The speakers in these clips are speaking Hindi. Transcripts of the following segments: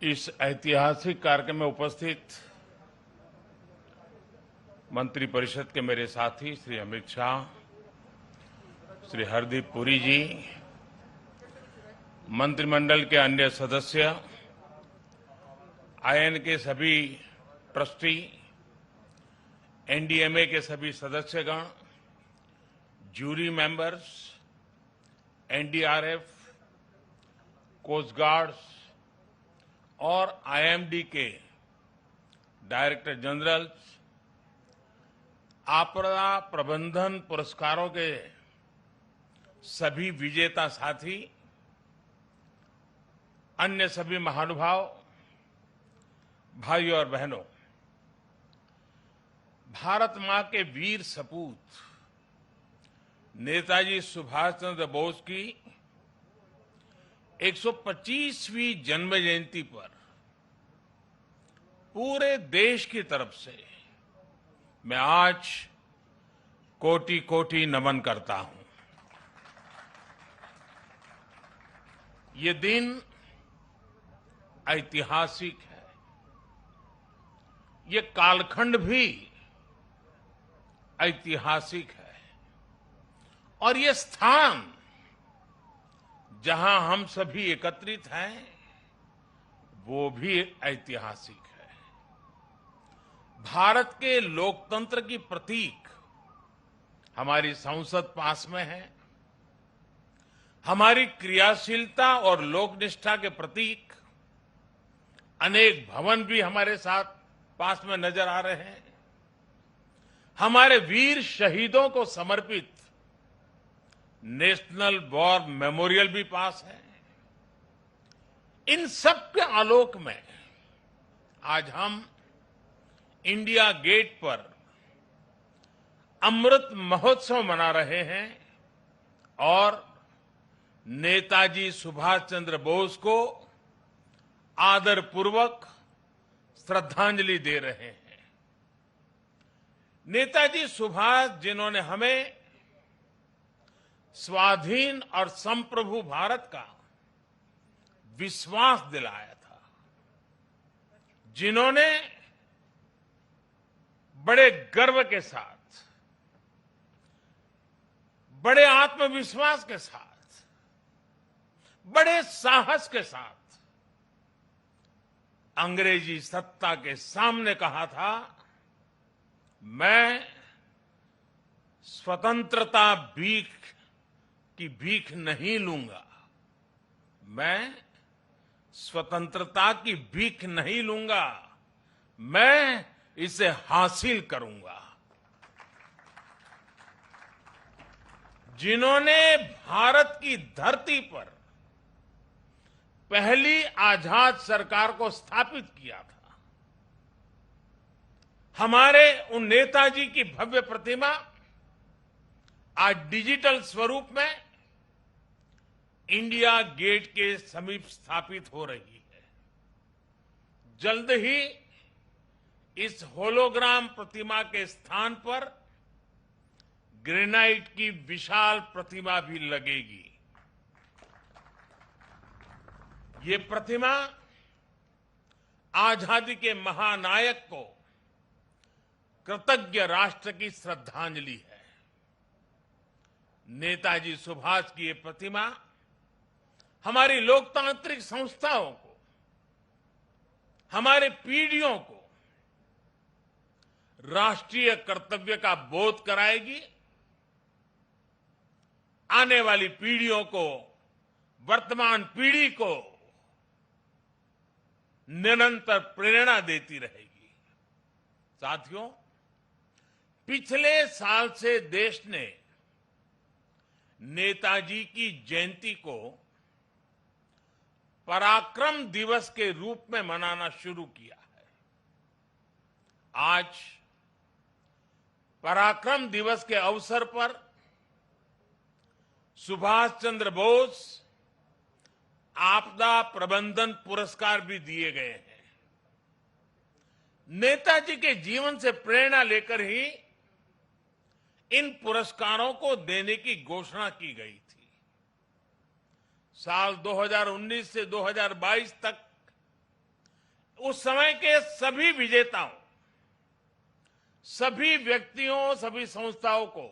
इस ऐतिहासिक कार्यक्रम में उपस्थित मंत्रिपरिषद के मेरे साथी श्री अमित शाह, श्री हरदीप पुरी जी, मंत्रिमंडल के अन्य सदस्य, आईएन के सभी ट्रस्टी, एनडीएमए के सभी सदस्यगण, jury members, NDRF, coast guards और आईएमडी के डायरेक्टर जनरल, आपदा प्रबंधन पुरस्कारों के सभी विजेता साथी, अन्य सभी महानुभाव, भाइयों और बहनों, भारत मां के वीर सपूत नेताजी सुभाष चंद्र बोस की 125वीं जन्म जयंती पर पूरे देश की तरफ से मैं आज कोटि कोटि नमन करता हूं। ये दिन ऐतिहासिक है। ये कालखंड भी ऐतिहासिक है और ये स्थान जहां हम सभी एकत्रित हैं वो भी ऐतिहासिक है। भारत के लोकतंत्र की प्रतीक हमारी संसद पास में है। हमारी क्रियाशीलता और लोकनिष्ठा के प्रतीक अनेक भवन भी हमारे साथ पास में नजर आ रहे हैं। हमारे वीर शहीदों को समर्पित नेशनल वॉर मेमोरियल भी पास है। इन सब के आलोक में आज हम इंडिया गेट पर अमृत महोत्सव मना रहे हैं और नेताजी सुभाष चंद्र बोस को आदरपूर्वक श्रद्धांजलि दे रहे हैं। नेताजी सुभाष, जिन्होंने हमें स्वाधीन और संप्रभु भारत का विश्वास दिलाया था, जिन्होंने बड़े गर्व के साथ, बड़े आत्मविश्वास के साथ, बड़े साहस के साथ अंग्रेजी सत्ता के सामने कहा था, मैं स्वतंत्रता की भीख नहीं लूंगा, मैं स्वतंत्रता की भीख नहीं लूंगा, मैं इसे हासिल करूंगा। जिन्होंने भारत की धरती पर पहली आजाद सरकार को स्थापित किया था, हमारे उन नेताजी की भव्य प्रतिमा आज डिजिटल स्वरूप में इंडिया गेट के समीप स्थापित हो रही है। जल्द ही इस होलोग्राम प्रतिमा के स्थान पर ग्रेनाइट की विशाल प्रतिमा भी लगेगी। ये प्रतिमा आजादी के महानायक को कृतज्ञ राष्ट्र की श्रद्धांजलि है। नेताजी सुभाष की ये प्रतिमा हमारी लोकतांत्रिक संस्थाओं को, हमारे पीढ़ियों को राष्ट्रीय कर्तव्य का बोध कराएगी, आने वाली पीढ़ियों को, वर्तमान पीढ़ी को निरंतर प्रेरणा देती रहेगी। साथियों, पिछले साल से देश ने नेताजी की जयंती को पराक्रम दिवस के रूप में मनाना शुरू किया है। आज पराक्रम दिवस के अवसर पर सुभाष चंद्र बोस आपदा प्रबंधन पुरस्कार भी दिए गए हैं। नेताजी के जीवन से प्रेरणा लेकर ही इन पुरस्कारों को देने की घोषणा की गई थी। साल 2019 से 2022 तक उस समय के सभी विजेताओं, सभी व्यक्तियों, सभी संस्थाओं को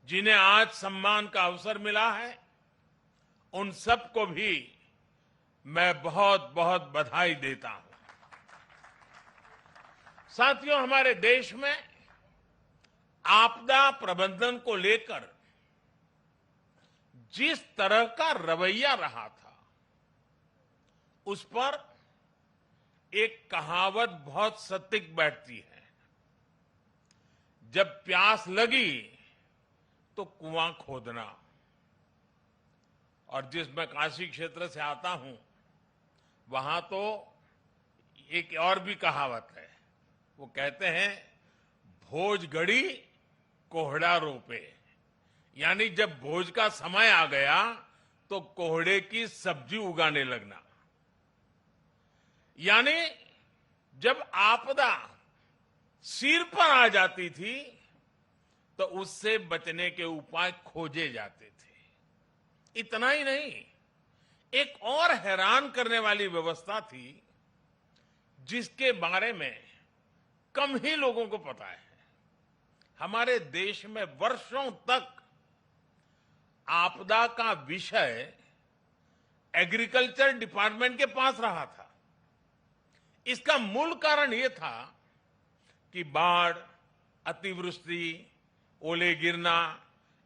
जिन्हें आज सम्मान का अवसर मिला है, उन सबको भी मैं बहुत बहुत बधाई देता हूं। साथियों, हमारे देश में आपदा प्रबंधन को लेकर जिस तरह का रवैया रहा था, उस पर एक कहावत बहुत सटीक बैठती है। जब प्यास लगी तो कुआं खोदना। और जिस मैं काशी क्षेत्र से आता हूं, वहां तो एक और भी कहावत है। वो कहते हैं, भोज गड़ी कोहड़ा रोपे। यानी जब भोज का समय आ गया तो कोहड़े की सब्जी उगाने लगना। यानी जब आपदा सिर पर आ जाती थी तो उससे बचने के उपाय खोजे जाते थे। इतना ही नहीं, एक और हैरान करने वाली व्यवस्था थी जिसके बारे में कम ही लोगों को पता है। हमारे देश में वर्षों तक आपदा का विषय एग्रीकल्चर डिपार्टमेंट के पास रहा था। इसका मूल कारण यह था कि बाढ़, अतिवृष्टि, ओले गिरना,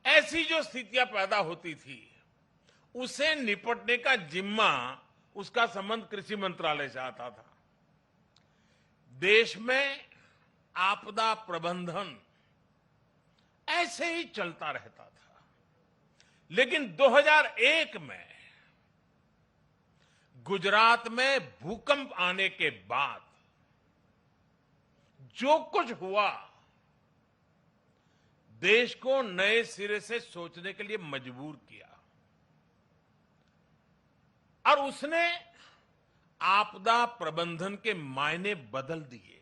ऐसी जो स्थितियां पैदा होती थी, उसे निपटने का जिम्मा, उसका संबंध कृषि मंत्रालय से आता था। देश में आपदा प्रबंधन ऐसे ही चलता रहता था। लेकिन 2001 में गुजरात में भूकंप आने के बाद जो कुछ हुआ, देश को नए सिरे से सोचने के लिए मजबूर किया। और उसने आपदा प्रबंधन के मायने बदल दिए।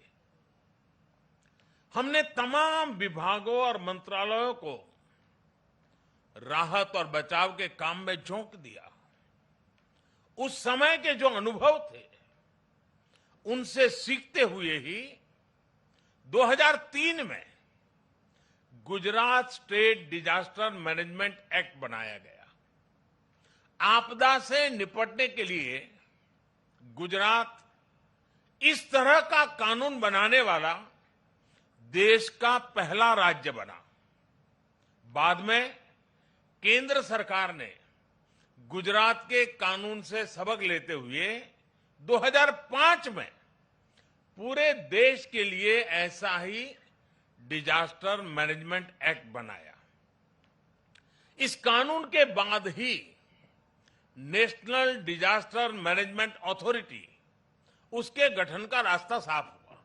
हमने तमाम विभागों और मंत्रालयों को राहत और बचाव के काम में झोंक दिया। उस समय के जो अनुभव थे, उनसे सीखते हुए ही 2003 में Gujarat state disaster management act बनाया गया। आपदा से निपटने के लिए गुजरात इस तरह का कानून बनाने वाला देश का पहला राज्य बना। बाद में केंद्र सरकार ने गुजरात के कानून से सबक लेते हुए 2005 में पूरे देश के लिए ऐसा ही डिजास्टर मैनेजमेंट एक्ट बनाया। इस कानून के बाद ही नेशनल डिजास्टर मैनेजमेंट अथॉरिटी, उसके गठन का रास्ता साफ हुआ।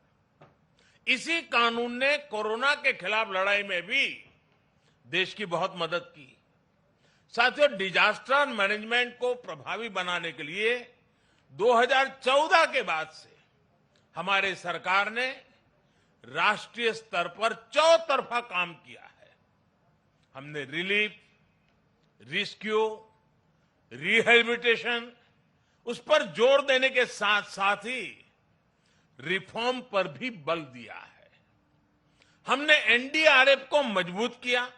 इसी कानून ने कोरोना के खिलाफ लड़ाई में भी देश की बहुत मदद की। साथियों, डिजास्टर मैनेजमेंट को प्रभावी बनाने के लिए 2014 के बाद से हमारे सरकार ने राष्ट्रीय स्तर पर चौतरफा काम किया है। हमने रिलीफ, रेस्क्यू, रिहेबिलिटेशन, उस पर जोर देने के साथ साथ ही रिफॉर्म पर भी बल दिया है। हमने एनडीआरएफ को मजबूत किया,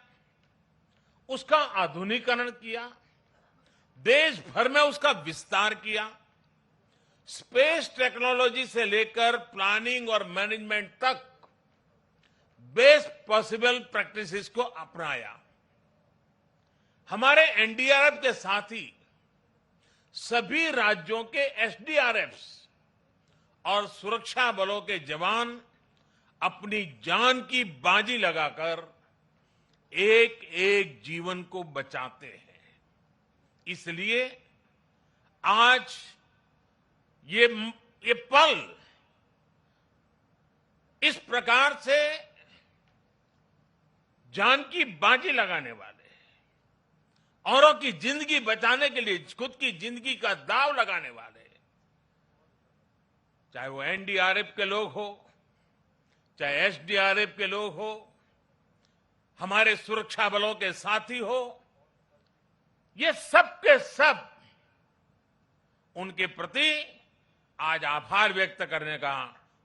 उसका आधुनिकीकरण किया, देश भर में उसका विस्तार किया। स्पेस टेक्नोलॉजी से लेकर प्लानिंग और मैनेजमेंट तक बेस्ट पॉसिबल प्रैक्टिसेस को अपनाया। हमारे एनडीआरएफ के साथ ही सभी राज्यों के एसडीआरएफ्स और सुरक्षा बलों के जवान अपनी जान की बाजी लगाकर एक एक जीवन को बचाते हैं। इसलिए आज ये पल इस प्रकार से जान की बाजी लगाने वाले, औरों की जिंदगी बचाने के लिए खुद की जिंदगी का दांव लगाने वाले, चाहे वो एनडीआरएफ के लोग हो, चाहे एसडीआरएफ के लोग हो, हमारे सुरक्षा बलों के साथी हो, ये सब के सब उनके प्रति आज आभार व्यक्त करने का,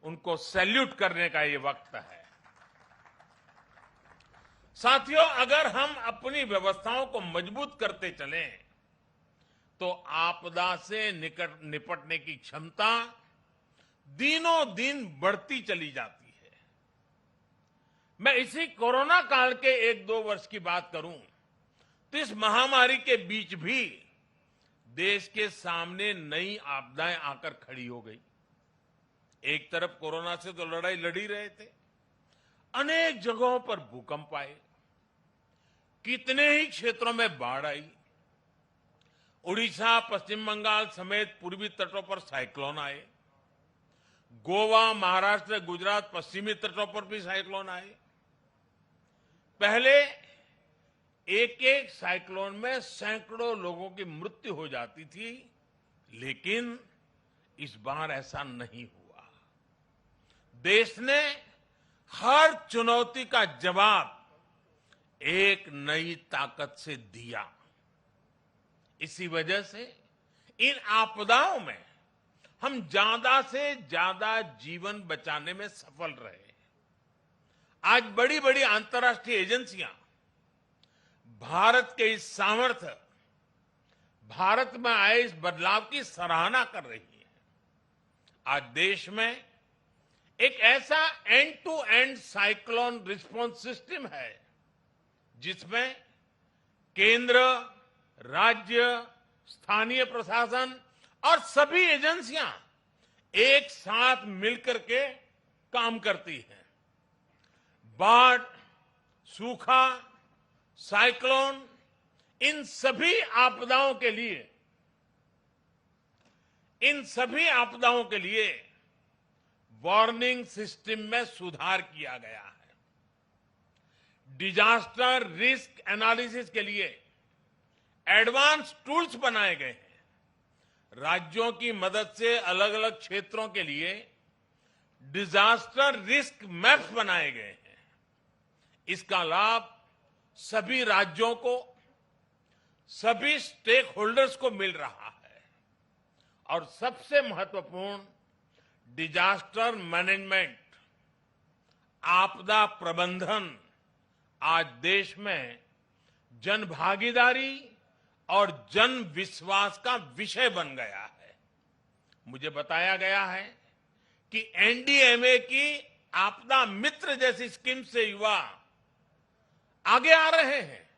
उनको सैल्यूट करने का ये वक्त है। साथियों, अगर हम अपनी व्यवस्थाओं को मजबूत करते चलें तो आपदा से निपटने की क्षमता दिनों दिन बढ़ती चली जाती है। मैं इसी कोरोना काल के 1-2 वर्ष की बात करूं तो इस महामारी के बीच भी देश के सामने नई आपदाएं आकर खड़ी हो गई। एक तरफ कोरोना से तो लड़ाई लड़ी रहे थे, अनेक जगहों पर भूकंप आए, कितने ही क्षेत्रों में बाढ़ आई, उड़ीसा, पश्चिम बंगाल समेत पूर्वी तटों पर साइक्लोन आए, गोवा, महाराष्ट्र, गुजरात, पश्चिमी तटों पर भी साइक्लोन आए। पहले एक एक साइक्लोन में सैकड़ों लोगों की मृत्यु हो जाती थी, लेकिन इस बार ऐसा नहीं हुआ। देश ने हर चुनौती का जवाब एक नई ताकत से दिया। इसी वजह से इन आपदाओं में हम ज्यादा से ज्यादा जीवन बचाने में सफल रहे। आज बड़ी बड़ी अंतर्राष्ट्रीय एजेंसियां भारत के इस सामर्थ्य, भारत में आए इस बदलाव की सराहना कर रही है। आज देश में एक ऐसा end to end cyclone response system है जिसमें केंद्र, राज्य, स्थानीय प्रशासन और सभी एजेंसियां एक साथ मिलकर के काम करती हैं। बाढ़, सूखा, साइक्लोन, इन सभी आपदाओं के लिए वार्निंग सिस्टम में सुधार किया गया है। डिजास्टर रिस्क एनालिसिस के लिए एडवांस टूल्स बनाए गए हैं। राज्यों की मदद से अलग अलग क्षेत्रों के लिए डिजास्टर रिस्क मैप्स बनाए गए हैं। इसका लाभ सभी राज्यों को, सभी स्टेक होल्डर्स को मिल रहा है। और सबसे महत्वपूर्ण, डिजास्टर मैनेजमेंट, आपदा प्रबंधन आज देश में जन भागीदारी और जन विश्वास का विषय बन गया है। मुझे बताया गया है कि एनडीएमए की आपदा मित्र जैसी स्कीम से युवा आगे आ रहे हैं,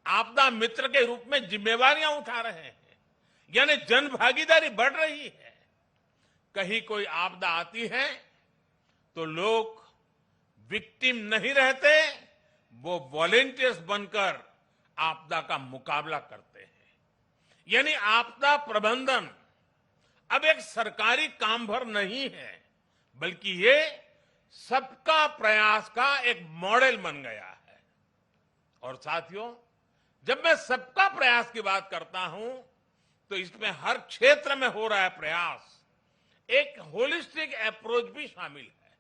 आपदा मित्र के रूप में जिम्मेवारियां उठा रहे हैं, यानी जन भागीदारी बढ़ रही है। कहीं कोई आपदा आती है तो लोग विक्टिम नहीं रहते, वो वॉलेंटियर्स बनकर आपदा का मुकाबला करते हैं। यानी आपदा प्रबंधन अब एक सरकारी काम भर नहीं है, बल्कि ये सबका प्रयास का एक मॉडल बन गया है। और साथियों, जब मैं सबका प्रयास की बात करता हूं तो इसमें हर क्षेत्र में हो रहा है प्रयास, एक होलिस्टिक अप्रोच भी शामिल है।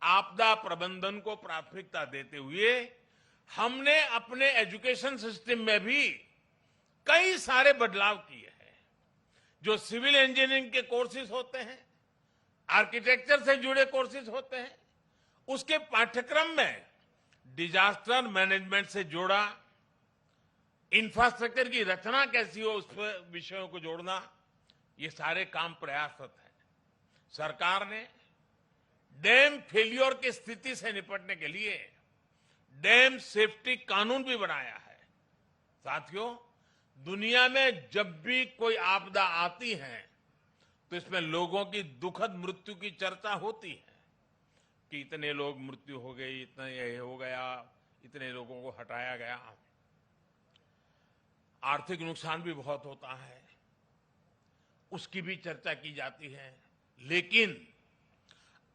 आपदा प्रबंधन को प्राथमिकता देते हुए हमने अपने एजुकेशन सिस्टम में भी कई सारे बदलाव किए हैं। जो सिविल इंजीनियरिंग के कोर्सेज होते हैं, आर्किटेक्चर से जुड़े कोर्सेज होते हैं, उसके पाठ्यक्रम में डिजास्टर मैनेजमेंट से जोड़ा, इंफ्रास्ट्रक्चर की रचना कैसी हो उस विषयों को जोड़ना, ये सारे काम प्रयासरत है। सरकार ने डैम फेल्योर की स्थिति से निपटने के लिए डैम सेफ्टी कानून भी बनाया है। साथियों, दुनिया में जब भी कोई आपदा आती है तो इसमें लोगों की दुखद मृत्यु की चर्चा होती है कि इतने लोग मृत्यु हो गई, इतना ये हो गया, इतने लोगों को हटाया गया। आर्थिक नुकसान भी बहुत होता है, उसकी भी चर्चा की जाती है। लेकिन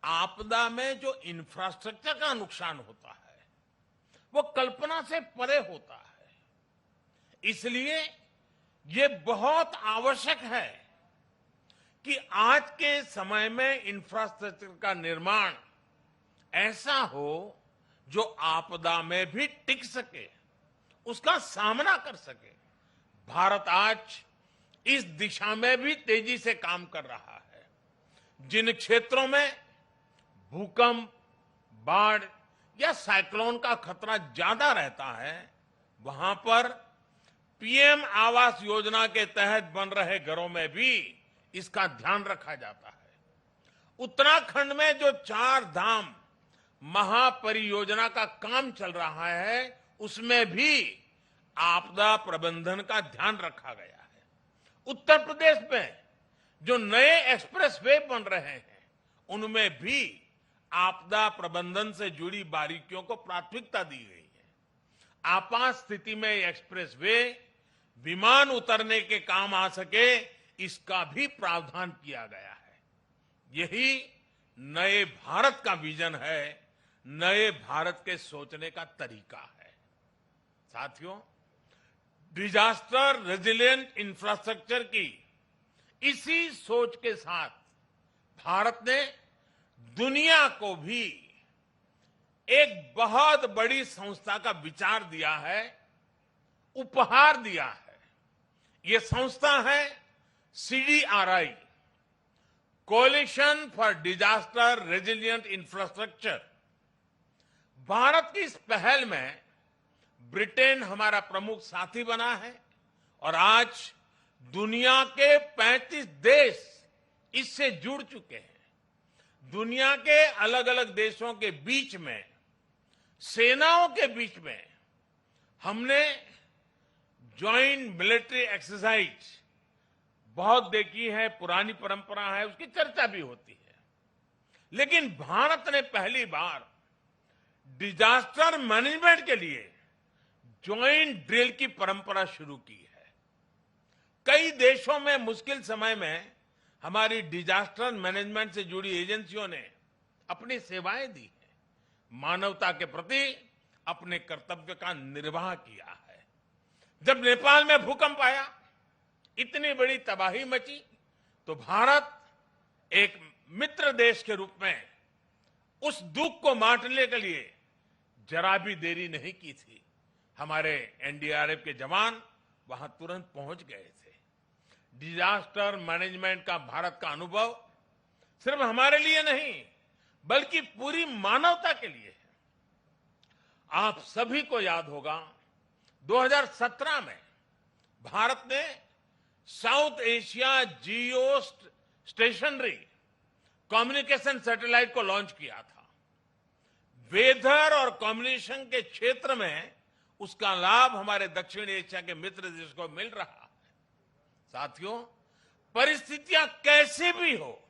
आपदा में जो इंफ्रास्ट्रक्चर का नुकसान होता है वो कल्पना से परे होता है। इसलिए ये बहुत आवश्यक है कि आज के समय में इंफ्रास्ट्रक्चर का निर्माण ऐसा हो जो आपदा में भी टिक सके, उसका सामना कर सके। भारत आज इस दिशा में भी तेजी से काम कर रहा है। जिन क्षेत्रों में भूकंप, बाढ़ या साइक्लोन का खतरा ज्यादा रहता है, वहां पर पीएम आवास योजना के तहत बन रहे घरों में भी इसका ध्यान रखा जाता है। उत्तराखंड में जो 4 धाम महापरियोजना का काम चल रहा है, उसमें भी आपदा प्रबंधन का ध्यान रखा गया है। उत्तर प्रदेश में जो नए एक्सप्रेस वे बन रहे हैं, उनमें भी आपदा प्रबंधन से जुड़ी बारीकियों को प्राथमिकता दी गई है। आपात स्थिति में एक्सप्रेस वे विमान उतरने के काम आ सके, इसका भी प्रावधान किया गया है। यही नए भारत का विजन है, नए भारत के सोचने का तरीका है। साथियों, डिजास्टर रेजिलिएंट इंफ्रास्ट्रक्चर की इसी सोच के साथ भारत ने दुनिया को भी एक बहुत बड़ी संस्था का विचार दिया है, उपहार दिया है। ये संस्था है CDRI, coalition for disaster resilient infrastructure. Bharat की इस पहल में ब्रिटेन हमारा प्रमुख साथी बना है और आज दुनिया के 35 देश इससे जुड़ चुके हैं। दुनिया के अलग अलग देशों के बीच में, सेनाओं के बीच में हमने ज्वाइंट मिलिट्री एक्सरसाइज बहुत देखी है, पुरानी परंपरा है, उसकी चर्चा भी होती है। लेकिन भारत ने पहली बार डिजास्टर मैनेजमेंट के लिए ज्वाइंट ड्रिल की परंपरा शुरू की है। कई देशों में मुश्किल समय में हमारी डिजास्टर मैनेजमेंट से जुड़ी एजेंसियों ने अपनी सेवाएं दी हैं, मानवता के प्रति अपने कर्तव्य का निर्वाह किया है। जब नेपाल में भूकंप आया, इतनी बड़ी तबाही मची, तो भारत एक मित्र देश के रूप में उस दुख को बांटने के लिए जरा भी देरी नहीं की थी। हमारे एनडीआरएफ के जवान वहां तुरंत पहुंच गए थे। डिजास्टर मैनेजमेंट का भारत का अनुभव सिर्फ हमारे लिए नहीं, बल्कि पूरी मानवता के लिए है। आप सभी को याद होगा, 2017 में भारत ने साउथ एशिया जियो स्टेशनरी कम्युनिकेशन सैटेलाइट को लॉन्च किया था। वेदर और कम्युनिकेशन के क्षेत्र में उसका लाभ हमारे दक्षिण एशिया के मित्र देश को मिल रहा है। साथियों, परिस्थितियां कैसी भी हो,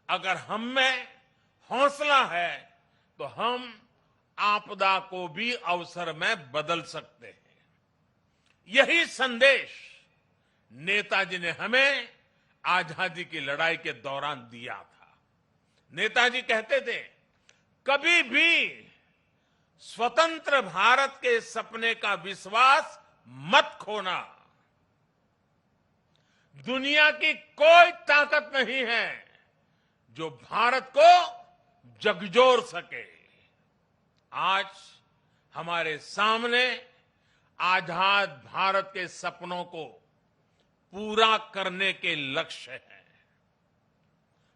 अगर हम में हौसला है तो हम आपदा को भी अवसर में बदल सकते हैं। यही संदेश नेताजी ने हमें आजादी की लड़ाई के दौरान दिया था। नेताजी कहते थे, कभी भी स्वतंत्र भारत के सपने का विश्वास मत खोना। दुनिया की कोई ताकत नहीं है जो भारत को झकझोर सके। आज हमारे सामने आजाद भारत के सपनों को पूरा करने के लक्ष्य हैं।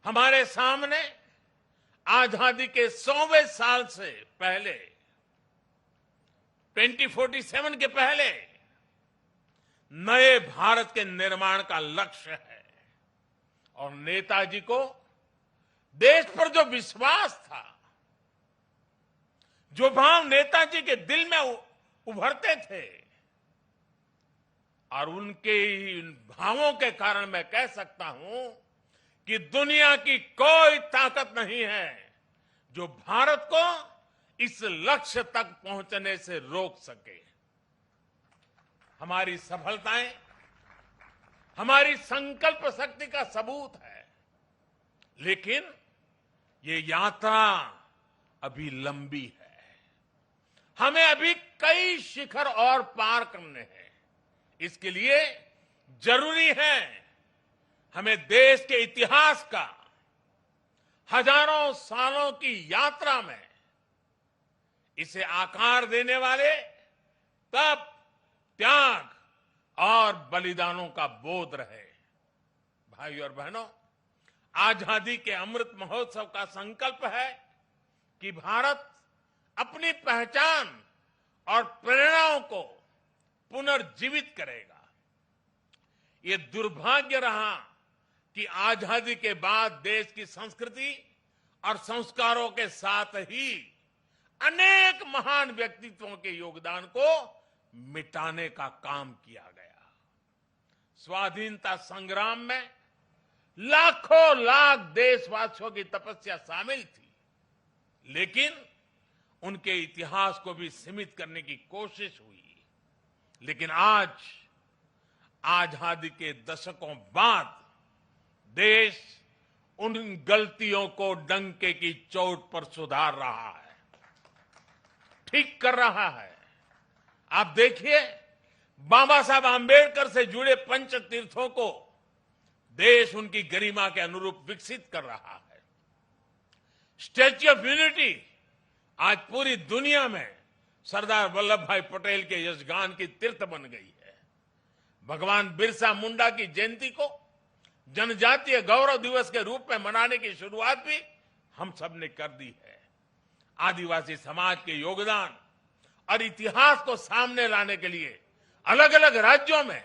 हमारे सामने आजादी के 100वें साल से पहले, 2047 के पहले नए भारत के निर्माण का लक्ष्य है। और नेताजी को देश पर जो विश्वास था, जो भाव नेताजी के दिल में उभरते थे, और उनके इन भावों के कारण मैं कह सकता हूं कि दुनिया की कोई ताकत नहीं है जो भारत को इस लक्ष्य तक पहुंचने से रोक सके। हमारी सफलताएं हमारी संकल्प शक्ति का सबूत है, लेकिन ये यात्रा अभी लंबी है। हमें अभी कई शिखर और पार करने हैं। इसके लिए जरूरी है हमें देश के इतिहास का हजारों सालों की यात्रा में इसे आकार देने वाले तप, त्याग और बलिदानों का बोध रहे। भाइयों और बहनों, आजादी के अमृत महोत्सव का संकल्प है कि भारत अपनी पहचान और प्रेरणाओं को पुनर्जीवित करेगा। ये दुर्भाग्य रहा कि आजादी के बाद देश की संस्कृति और संस्कारों के साथ ही अनेक महान व्यक्तित्वों के योगदान को मिटाने का काम किया गया। स्वाधीनता संग्राम में लाखों लाख देशवासियों की तपस्या शामिल थी, लेकिन उनके इतिहास को भी सीमित करने की कोशिश हुई। लेकिन आज आजादी के दशकों बाद देश उन गलतियों को डंके की चोट पर सुधार रहा है, ठीक कर रहा है। आप देखिए, बाबा साहब आंबेडकर से जुड़े पंच तीर्थों को देश उनकी गरिमा के अनुरूप विकसित कर रहा है। स्टैच्यू ऑफ यूनिटी आज पूरी दुनिया में सरदार वल्लभ भाई पटेल के यशगान की तीर्थ बन गई है। भगवान बिरसा मुंडा की जयंती को जनजातीय गौरव दिवस के रूप में मनाने की शुरुआत भी हम सब ने कर दी है। आदिवासी समाज के योगदान और इतिहास को सामने लाने के लिए अलग अलग राज्यों में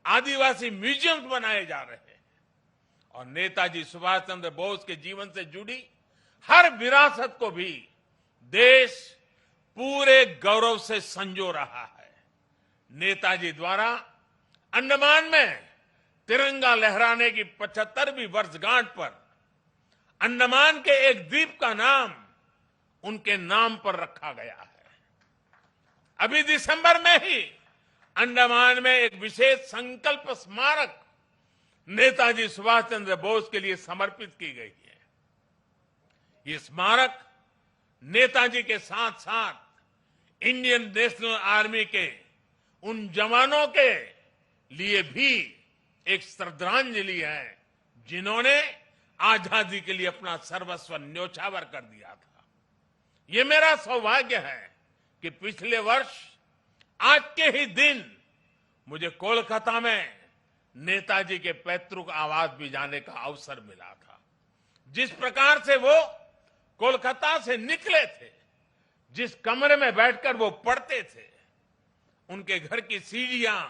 आदिवासी म्यूजियम्स बनाए जा रहे हैं और नेताजी सुभाष चंद्र बोस के जीवन से जुड़ी हर विरासत को भी देश पूरे गौरव से संजो रहा है। नेताजी द्वारा अंडमान में तिरंगा लहराने की 75वीं वर्षगांठ पर अंडमान के एक द्वीप का नाम उनके नाम पर रखा गया है। अभी दिसंबर में ही अंडमान में एक विशेष संकल्प स्मारक नेताजी सुभाष चंद्र बोस के लिए समर्पित की गई है। ये स्मारक नेताजी के साथ साथ इंडियन नेशनल आर्मी के उन जवानों के लिए भी एक श्रद्धांजलि है जिन्होंने आजादी के लिए अपना सर्वस्व न्योछावर कर दिया था। ये मेरा सौभाग्य है कि पिछले वर्ष आज के ही दिन मुझे कोलकाता में नेताजी के पैतृक आवास भी जाने का अवसर मिला था। जिस प्रकार से वो कोलकाता से निकले थे, जिस कमरे में बैठकर वो पढ़ते थे, उनके घर की सीढ़ियां,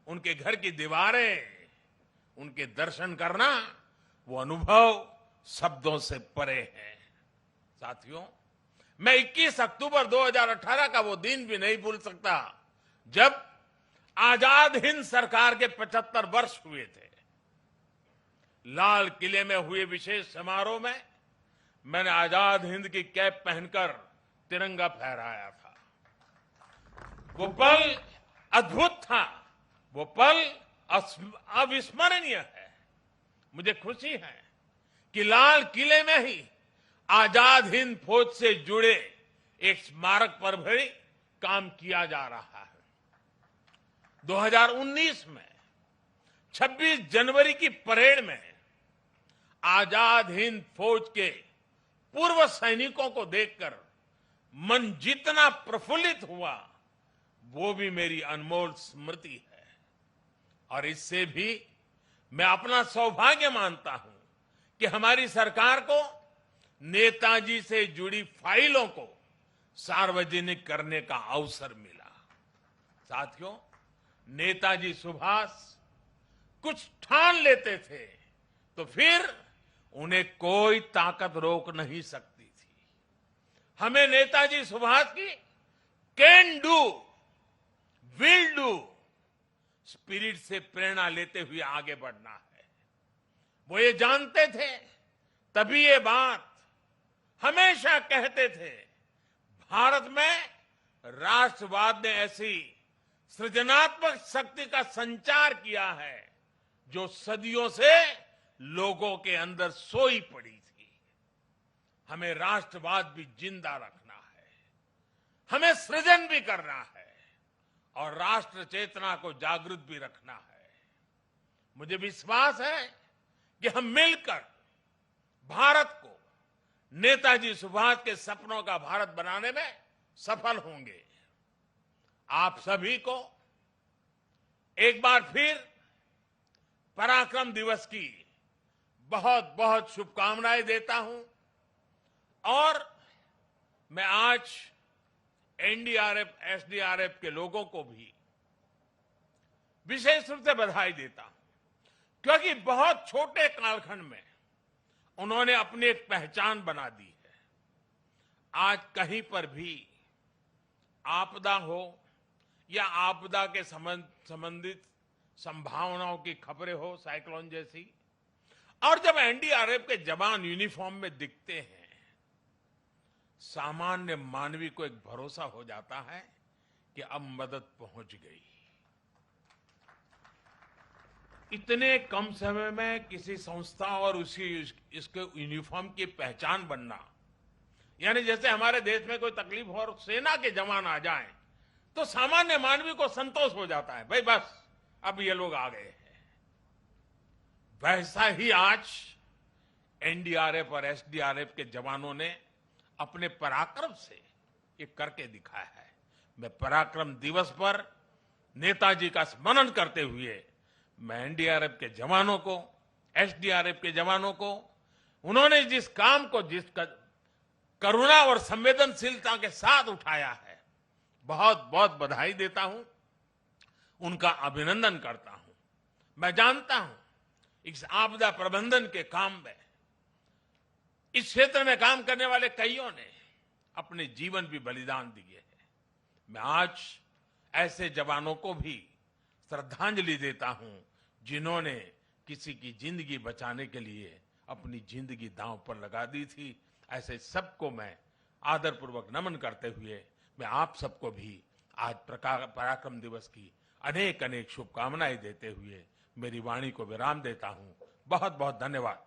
उनके घर की दीवारें, उनके दर्शन करना, वो अनुभव शब्दों से परे है। साथियों, मैं 21 अक्टूबर 2018 का वो दिन भी नहीं भूल सकता जब आजाद हिंद सरकार के 75 वर्ष हुए थे। लाल किले में हुए विशेष समारोह में मैंने आजाद हिंद की कैप पहनकर तिरंगा फहराया था। वो पल अद्भुत था, वो पल अविस्मरणीय है। मुझे खुशी है कि लाल किले में ही आजाद हिंद फौज से जुड़े एक स्मारक पर भी काम किया जा रहा है। 2019 में 26 जनवरी की परेड में आजाद हिंद फौज के पूर्व सैनिकों को देखकर मन जितना प्रफुल्लित हुआ, वो भी मेरी अनमोल स्मृति है। और इससे भी मैं अपना सौभाग्य मानता हूं कि हमारी सरकार को नेताजी से जुड़ी फाइलों को सार्वजनिक करने का अवसर मिला। साथियों, नेताजी सुभाष कुछ ठान लेते थे तो फिर उन्हें कोई ताकत रोक नहीं सकती थी। हमें नेताजी सुभाष की can do, will do spirit से प्रेरणा लेते हुए आगे बढ़ना है। वो ये जानते थे, तभी ये बात हमेशा कहते थे, भारत में राष्ट्रवाद ने ऐसी सृजनात्मक शक्ति का संचार किया है जो सदियों से लोगों के अंदर सोई पड़ी थी। हमें राष्ट्रवाद भी जिंदा रखना है, हमें सृजन भी करना है और राष्ट्र चेतना को जागृत भी रखना है। मुझे विश्वास है कि हम मिलकर भारत को नेताजी सुभाष के सपनों का भारत बनाने में सफल होंगे। आप सभी को एक बार फिर पराक्रम दिवस की बहुत बहुत शुभकामनाएं देता हूं और मैं आज एनडीआरएफ, एसडीआरएफ के लोगों को भी विशेष रूप से बधाई देता हूं, क्योंकि बहुत छोटे कालखंड में उन्होंने अपनी एक पहचान बना दी है। आज कहीं पर भी आपदा हो या आपदा के संबंधित संभावनाओं की खबरें हो, साइक्लोन जैसी, और जब एनडीआरएफ के जवान यूनिफॉर्म में दिखते हैं, सामान्य मानवी को एक भरोसा हो जाता है कि अब मदद पहुंच गई। इतने कम समय में किसी संस्था और इसके यूनिफॉर्म की पहचान बनना, यानी जैसे हमारे देश में कोई तकलीफ हो और सेना के जवान आ जाएं, तो सामान्य मानवी को संतोष हो जाता है, भाई बस अब ये लोग आ गए हैं। वैसा ही आज एनडीआरएफ और एसडीआरएफ के जवानों ने अपने पराक्रम से ये करके दिखाया है। मैं पराक्रम दिवस पर नेताजी का स्मरण करते हुए मैं एनडीआरएफ के जवानों को, एसडीआरएफ के जवानों को, उन्होंने जिस काम को जिस करुणा और संवेदनशीलता के साथ उठाया है, बहुत बहुत बधाई देता हूं, उनका अभिनंदन करता हूं। मैं जानता हूं इस आपदा प्रबंधन के काम में इस क्षेत्र में काम करने वाले कईयों ने अपने जीवन भी बलिदान दिए हैं। मैं आज ऐसे जवानों को भी श्रद्धांजलि देता हूं जिन्होंने किसी की जिंदगी बचाने के लिए अपनी जिंदगी दांव पर लगा दी थी। ऐसे सबको मैं आदरपूर्वक नमन करते हुए मैं आप सबको भी आज पराक्रम दिवस की अनेक अनेक शुभकामनाएं देते हुए मेरी वाणी को विराम देता हूं। बहुत बहुत धन्यवाद।